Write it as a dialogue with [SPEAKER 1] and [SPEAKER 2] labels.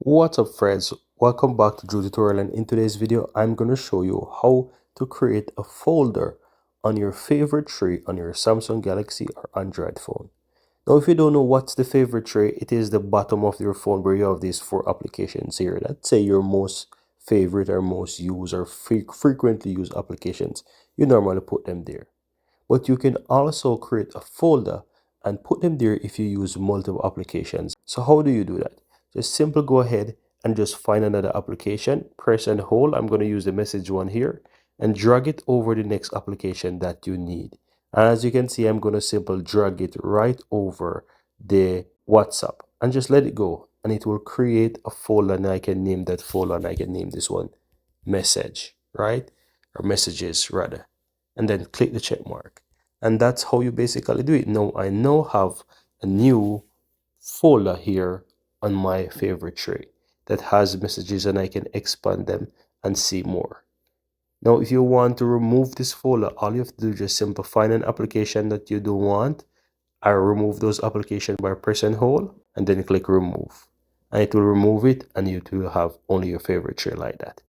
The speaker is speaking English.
[SPEAKER 1] What's up friends, welcome back to Drew Tutorial, and in today's video I'm going to show you how to create a folder on your favorite tree on your Samsung Galaxy or Android phone. Now if you don't know what's the favorite tree, it is the bottom of your phone where you have these four applications here. Let's say your most favorite or most used or frequently used applications. You normally put them there. But you can also create a folder and put them there if you use multiple applications. So how do you do that? Just simply go ahead and just find another application, press and hold. I'm going to use the message one here and drag it over the next application that you need. And as you can see, I'm going to simply drag it right over the WhatsApp and just let it go. And it will create a folder, and I can name that folder, and I can name this one message, right? Or messages rather. And then click the check mark. And that's how you basically do it. Now I now have a new folder here on my favorite tree that has messages, and I can expand them and see more. Now if you want to remove this folder, all you have to do is just simply find an application that you don't want. I remove those applications by press and hold and then click remove, and it will remove it, and you will have only your favorite tree like that.